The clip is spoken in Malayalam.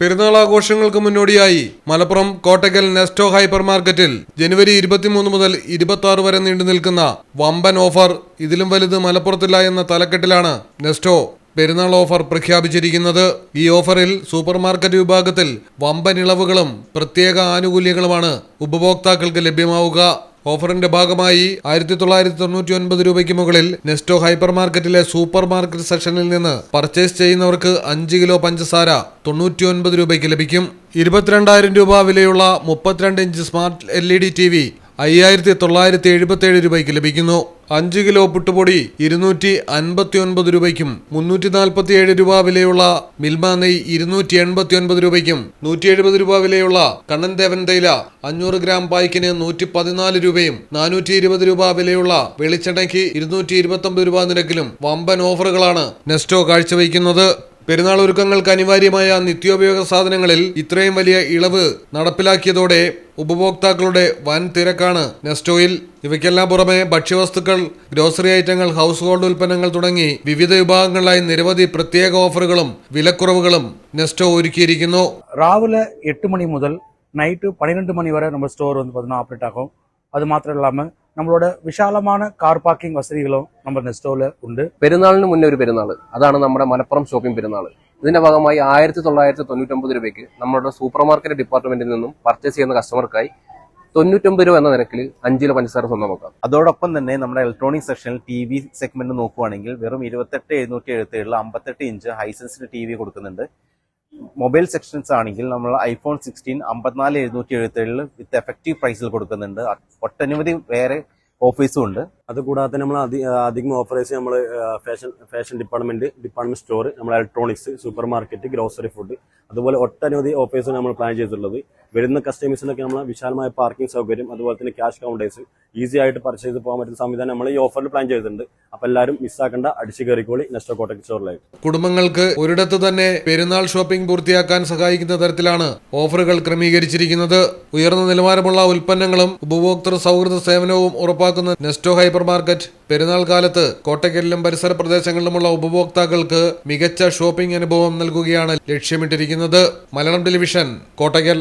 പെരുന്നാൾ ആഘോഷങ്ങൾക്ക് മുന്നോടിയായി മലപ്പുറം കോട്ടക്കൽ നെസ്റ്റോ ഹൈപ്പർ മാർക്കറ്റിൽ ജനുവരി 23 മുതൽ 26 വരെ നീണ്ടു നിൽക്കുന്ന വമ്പൻ ഓഫർ ഇതിലും വലുത് മലപ്പുറത്തില്ല എന്ന തലക്കെട്ടിലാണ് നെസ്റ്റോ പെരുന്നാൾ ഓഫർ പ്രഖ്യാപിച്ചിരിക്കുന്നത്. ഈ ഓഫറിൽ സൂപ്പർ മാർക്കറ്റ് വിഭാഗത്തിൽ വമ്പൻ ഇളവുകളും പ്രത്യേക ആനുകൂല്യങ്ങളുമാണ് ഉപഭോക്താക്കൾക്ക് ലഭ്യമാവുക. ഓഫറിന്റെ ഭാഗമായി 1999 രൂപയ്ക്ക് മുകളിൽ നെസ്റ്റോ ഹൈപ്പർ മാർക്കറ്റിലെ സൂപ്പർ മാർക്കറ്റ് സെക്ഷനിൽ നിന്ന് പർച്ചേസ് ചെയ്യുന്നവർക്ക് 5 കിലോ പഞ്ചസാര 99 രൂപയ്ക്ക് ലഭിക്കും. 22,000 രൂപ വിലയുള്ള 32 ഇഞ്ച് സ്മാർട്ട് LED TV 5,977 രൂപയ്ക്ക് ലഭിക്കുന്നു. 5 കിലോ പുട്ടുപൊടി 259 രൂപയ്ക്കും 347 രൂപ വിലയുള്ള മിൽമ നെയ് 289 രൂപയ്ക്കും 170 രൂപ വിലയുള്ള കണ്ണൻ ദേവൻ തൈല 500 ഗ്രാം പായ്ക്കിന് 114 രൂപയും 420 രൂപ വിലയുള്ള വെളിച്ചെണ്ണയ്ക്ക് 229 രൂപ നിരക്കിലും വമ്പൻ ഓഫറുകളാണ് നെസ്റ്റോ കാഴ്ചവയ്ക്കുന്നത്. പെരുന്നാൾ ഒരുക്കങ്ങൾക്ക് അനിവാര്യമായ നിത്യോപയോഗ സാധനങ്ങളിൽ ഇത്രയും വലിയ ഇളവ് നടപ്പിലാക്കിയതോടെ ഉപഭോക്താക്കളുടെ വൻ തിരക്കാണ് നെസ്റ്റോയിൽ. ഇവയ്ക്കെല്ലാം പുറമെ ഭക്ഷ്യവസ്തുക്കൾ, ഗ്രോസറി ഐറ്റങ്ങൾ, ഹൗസ് ഹോൾഡ് ഉൽപ്പന്നങ്ങൾ തുടങ്ങി വിവിധ വിഭാഗങ്ങളിലായി നിരവധി പ്രത്യേക ഓഫറുകളും വിലക്കുറവുകളും നെസ്റ്റോ ഒരുക്കിയിരിക്കുന്നു. രാവിലെ 8 മണി മുതൽ നൈറ്റ് 12 മണി വരെ நம்ம ஸ்டோர் வந்து ஆப்ரேட் ஆகும். அது மாத்திரம் இல்லாமல் நம்மளோட വിശാലமான കാർ പാർക്കിംഗ് വസതികളും നമ്മുടെ നെസ്റ്റോയില് ഉണ്ട്. പെരുന്നാളിന് മുന്നേ ഒരു പെരുന്നാൾ, അതാണ് നമ്മുടെ മലപ്പുറം ഷോപ്പിംഗ് പെരുന്നാൾ. ഇതിന്റെ ഭാഗമായി 1999 രൂപയ്ക്ക് നമ്മുടെ സൂപ്പർ മാർക്കറ്റ് ഡിപ്പാർട്ട്മെന്റിൽ നിന്നും പർച്ചേസ് ചെയ്യുന്ന കസ്റ്റമർക്കായി 99 രൂപ എന്ന നിരക്കിൽ 5 കിലോ പഞ്ചസാര സ്വന്തമാക്കാം. അതോടൊപ്പം തന്നെ നമ്മുടെ ഇലക്ട്രോണിക് സെക്ഷനിൽ TV സെഗ്മെന്റ് നോക്കുവാണെങ്കിൽ വെറും 28,777 58 ഇഞ്ച് ഹൈസെൻസിന്റെ TV കൊടുക്കുന്നുണ്ട്. മൊബൈൽ സെക്ഷൻസ് ആണെങ്കിൽ നമ്മൾ iPhone 16 54,777 വിത്ത് എഫക്റ്റീവ് പ്രൈസിൽ കൊടുക്കുന്നുണ്ട്. ഒട്ടനവധി വേറെ ഓഫേഴ്സും ഉണ്ട്. അതുകൂടാതെ നമ്മൾ അധികം ഓഫേഴ്സ് നമ്മൾ ഫാഷൻ ഡിപ്പാർട്ട്മെന്റ് സ്റ്റോർ, നമ്മൾ electronics, super market, grocery food, അതുപോലെ ഒട്ടനവധി ഓഫേഴ്സ് നമ്മൾ പ്ലാൻ ചെയ്തിട്ടുള്ളത്. വരുന്ന കസ്റ്റമേഴ്സിനൊക്കെ നമ്മൾ വിശാലമായ പാർക്കിംഗ് സൗകര്യം, അതുപോലെ തന്നെ ക്യാഷ് കൗണ്ടേഴ്സ്, ഈസി ആയിട്ട് പർച്ചേസ് ചെയ്ത് പോകാൻ പറ്റുന്ന സംവിധാനം നമ്മൾ ഈ ഓഫറിൽ പ്ലാൻ ചെയ്തിട്ടുണ്ട്. അപ്പൊ എല്ലാവരും മിസ്സാക്കേണ്ട, അടിച്ചു കയറിക്കോളി നെസ്റ്റോ കോട്ടക്കൽ സ്റ്റോറിലേക്ക്. കുടുംബങ്ങൾക്ക് ഒരിടത്ത് തന്നെ പെരുന്നാൾ ഷോപ്പിംഗ് പൂർത്തിയാക്കാൻ സഹായിക്കുന്ന തരത്തിലാണ് ഓഫറുകൾ ക്രമീകരിച്ചിരിക്കുന്നത്. ഉയർന്ന നിലവാരമുള്ള ഉൽപ്പന്നങ്ങളും ഉപഭോക്തൃ സൗഹൃദ സേവനവും ഉറപ്പാക്കുന്ന നെസ്റ്റോ ഹൈപ്പർ മാർക്കറ്റ് പെരുന്നാൾ കാലത്ത് കോട്ടക്കലിലും പരിസര പ്രദേശങ്ങളിലുമുള്ള ഉപഭോക്താക്കൾക്ക് മികച്ച ഷോപ്പിംഗ് അനുഭവം നൽകുകയാണ് ലക്ഷ്യമിട്ടിരിക്കുന്നത്. മലയാളം ടെലിവിഷൻ, കോട്ടക്കൽ.